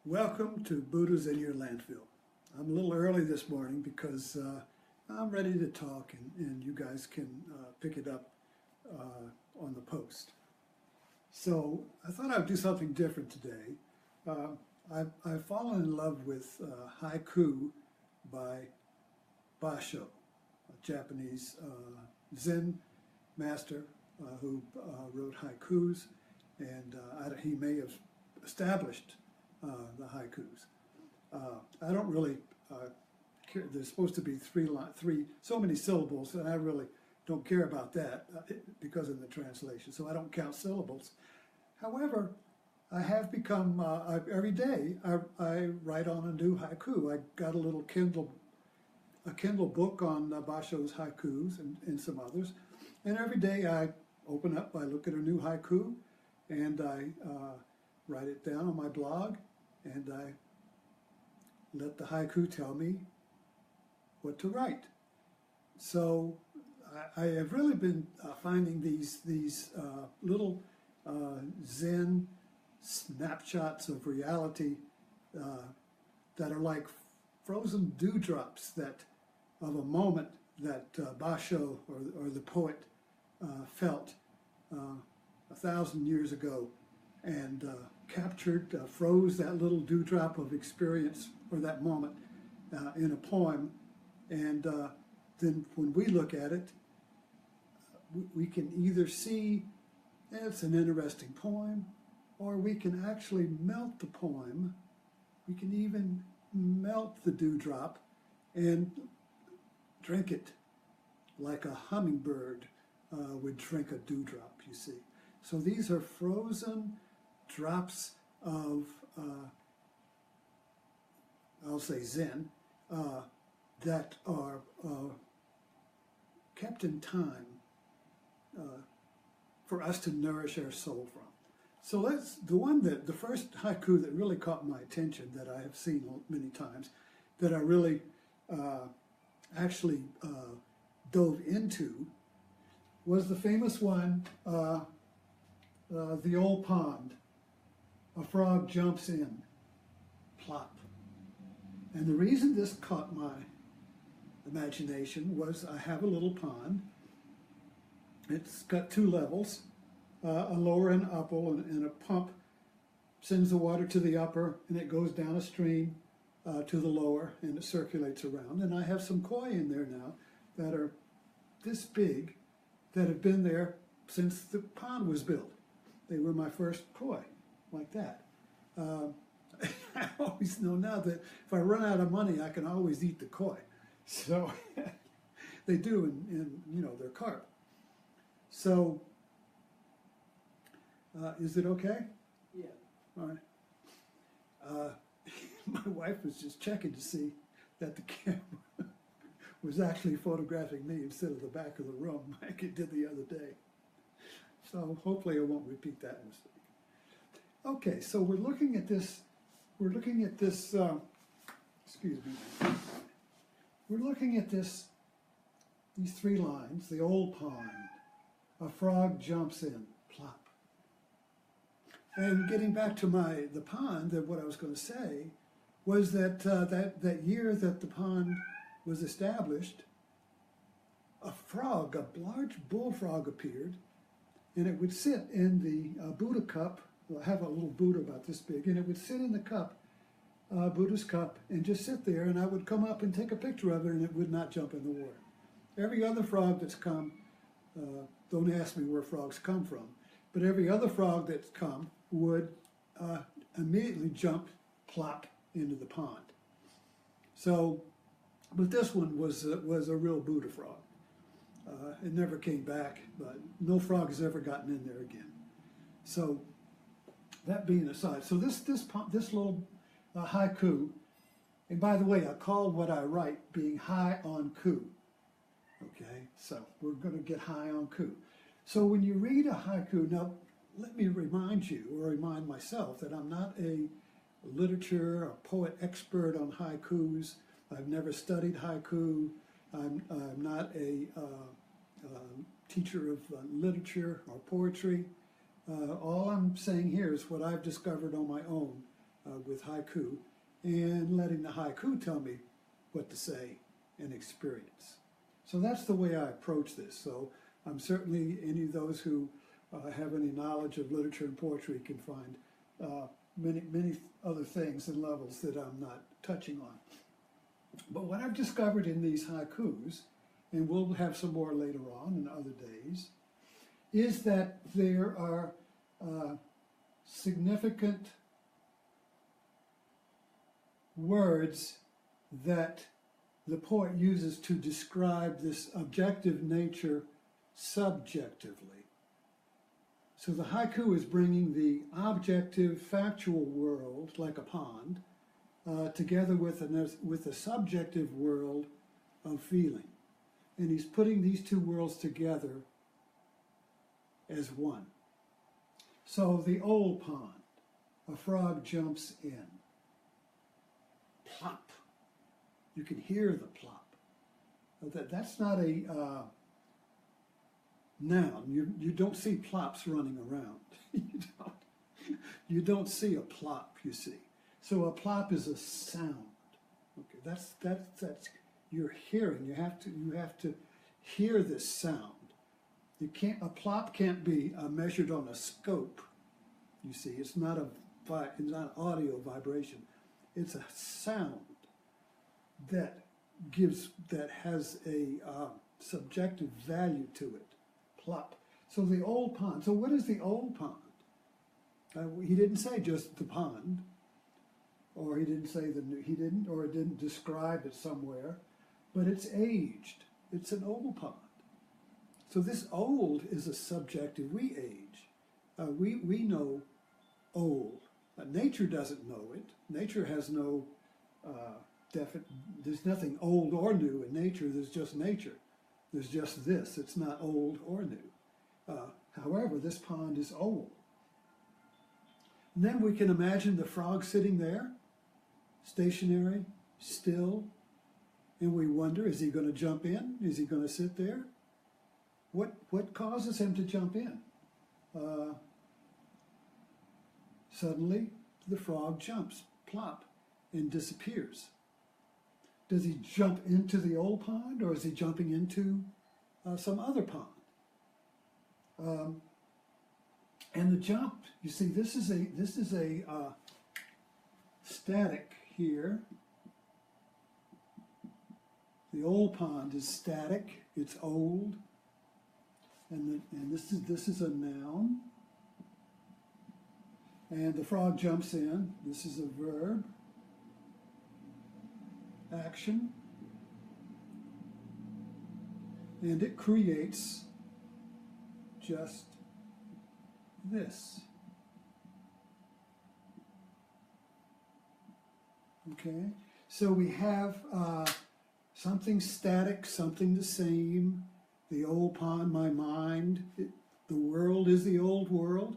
Welcome to Buddha's in Your Landfill. I'm a little early this morning because I'm ready to talk and you guys can pick it up on the post. So I thought I'd do something different today. I've fallen in love with haiku by Basho, a Japanese Zen master who wrote haikus, and he may have established the haikus. I don't really care. There's supposed to be three, so many syllables, and I really don't care about that because of the translation, so I don't count syllables. However, I have become, every day, I write on a new haiku. I got a little Kindle book on Basho's haikus and some others, and every day I open up, I look at a new haiku, and I write it down on my blog, and I let the haiku tell me what to write. So I have really been finding these little Zen snapshots of reality that are like frozen dewdrops of a moment that Basho or the poet felt 1,000 years ago, and captured, froze that little dewdrop of experience or that moment in a poem, and then when we look at it, we can either see it's an interesting poem, or we can actually melt the poem. We can even melt the dewdrop and drink it like a hummingbird would drink a dewdrop, you see. So these are frozen drops of, I'll say Zen, that are kept in time for us to nourish our soul from. So the first haiku that really caught my attention, that I have seen many times, that I really actually dove into, was the famous one, the Old Pond. A frog jumps in, plop. And the reason this caught my imagination was I have a little pond. It's got two levels, a lower and upper, and a pump sends the water to the upper, and it goes down a stream to the lower, and it circulates around. And I have some koi in there now that are this big, that have been there since the pond was built. They were my first koi, like that. I always know now that if I run out of money, I can always eat the koi. So they do in their carp. So is it okay? Yeah. All right. My wife was just checking to see that the camera was actually photographing me instead of the back of the room like it did the other day. So hopefully I won't repeat that mistake. Okay, so we're looking at this, excuse me, we're looking at these three lines: the old pond, a frog jumps in, plop. And getting back to the pond, that what I was going to say was that that year that the pond was established, a frog, a large bullfrog appeared, and it would sit in the Buddha cup. I have a little Buddha about this big, and it would sit in the cup, Buddha's cup, and just sit there, and I would come up and take a picture of it, and it would not jump in the water. Every other frog that's come, don't ask me where frogs come from, but every other frog that's come would immediately jump, plop, into the pond. So, but this one was a real Buddha frog. It never came back, but no frog has ever gotten in there again. So, that being aside, so this little haiku, and by the way, I call what I write being high on ku. Okay, so we're going to get high on ku. So when you read a haiku, now let me remind you, or remind myself, that I'm not a literature or poet expert on haikus. I've never studied haiku. I'm not a teacher of literature or poetry. All I'm saying here is what I've discovered on my own with haiku and letting the haiku tell me what to say and experience. So that's the way I approach this. So I'm certainly, any of those who have any knowledge of literature and poetry can find many other things and levels that I'm not touching on. But what I've discovered in these haikus, and we'll have some more later on in other days, is that there are significant words that the poet uses to describe this objective nature subjectively. So the haiku is bringing the objective, factual world, like a pond, together with a subjective world of feeling. And he's putting these two worlds together as one. So the old pond, a frog jumps in. Plop. You can hear the plop. That's not a noun. You don't see plops running around. You don't see a plop, you see. So a plop is a sound. Okay, that's you're hearing. You have to hear this sound. A plop can't be measured on a scope. You see, it's not an audio vibration. It's a sound that has a subjective value to it. Plop. So the old pond. So what is the old pond? He didn't say just the pond, or he didn't say or it didn't describe it somewhere, but it's aged. It's an old pond. So this old is a subjective. We age. We know old. Nature doesn't know it. Nature has no there's nothing old or new in nature. There's just nature. There's just this. It's not old or new. However, this pond is old. And then we can imagine the frog sitting there, stationary, still, and we wonder, is he going to jump in? Is he going to sit there? What causes him to jump in? Suddenly, the frog jumps, plop, and disappears. Does he jump into the old pond, or is he jumping into some other pond? And the jump, you see, this is a static here. The old pond is static. It's old, and this is a noun. And the frog jumps in. This is a verb. Action. And it creates just this. Okay? So we have something static, something the same. The old pond, my mind. The world is the old world.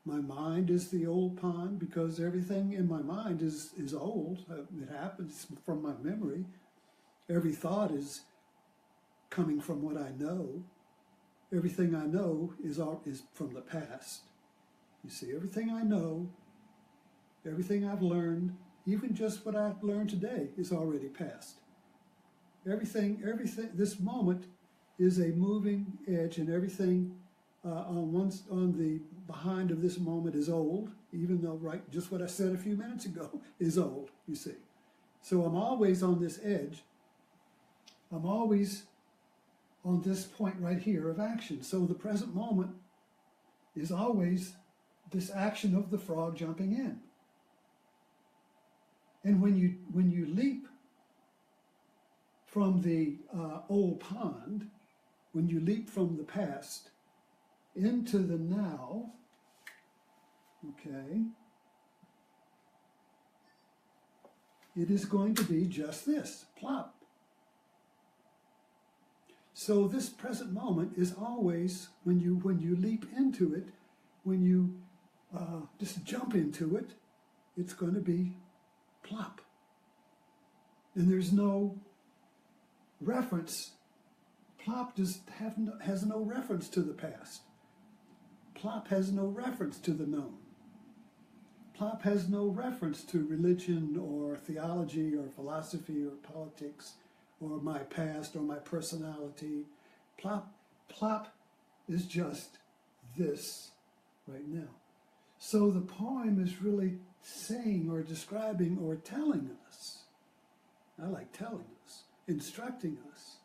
My mind is the old pond, because everything in my mind is old. It happens from my memory. Every thought is coming from what I know. Everything I know is from the past. You see, everything I know, everything I've learned, even just what I've learned today is already past. Everything, this moment is a moving edge, and everything on the behind of this moment is old, even though just what I said a few minutes ago is old, you see. So I'm always on this edge. I'm always on this point right here of action. So the present moment is always this action of the frog jumping in. And when you leap from the old pond, when you leap from the past into the now, okay, it is going to be just this, plop. So this present moment is always, when you leap into it, when you just jump into it, it's going to be plop. And there's no reference. Plop has no reference to the past. Plop has no reference to the known. Plop has no reference to religion or theology or philosophy or politics or my past or my personality. Plop is just this right now. So the poem is really saying or describing or telling us, I like telling us, instructing us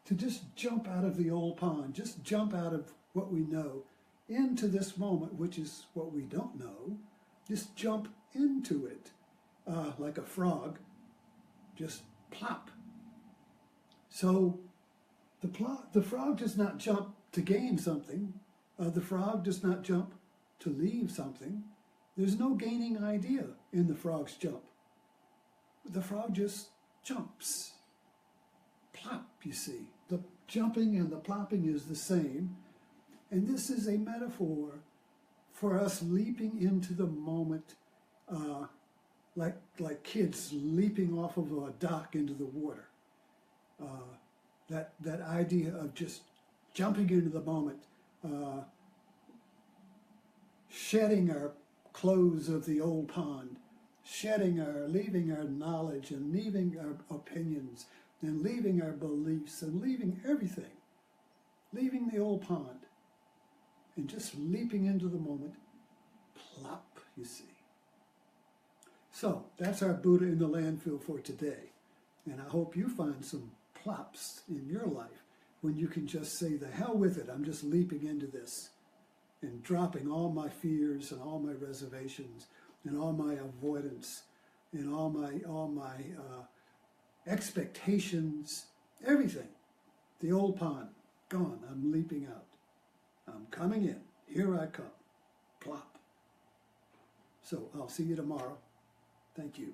to just jump out of the old pond, just jump out of what we know into this moment, which is what we don't know. Just jump into it like a frog, just plop. So the frog does not jump to gain something. The frog does not jump to leave something. There's no gaining idea in the frog's jump. The frog just jumps. Plop, you see. The jumping and the plopping is the same. And this is a metaphor for us leaping into the moment like kids leaping off of a dock into the water. That idea of just jumping into the moment, shedding our clothes of the old pond, leaving our knowledge and leaving our opinions and leaving our beliefs and leaving everything, leaving the old pond and just leaping into the moment, plop, you see. So that's our Buddha in the landfill for today. And I hope you find some plops in your life when you can just say, the hell with it, I'm just leaping into this and dropping all my fears and all my reservations and all my avoidance and all my expectations, everything. The old pond, gone, I'm leaping out. I'm coming in, here I come, plop. So I'll see you tomorrow. Thank you.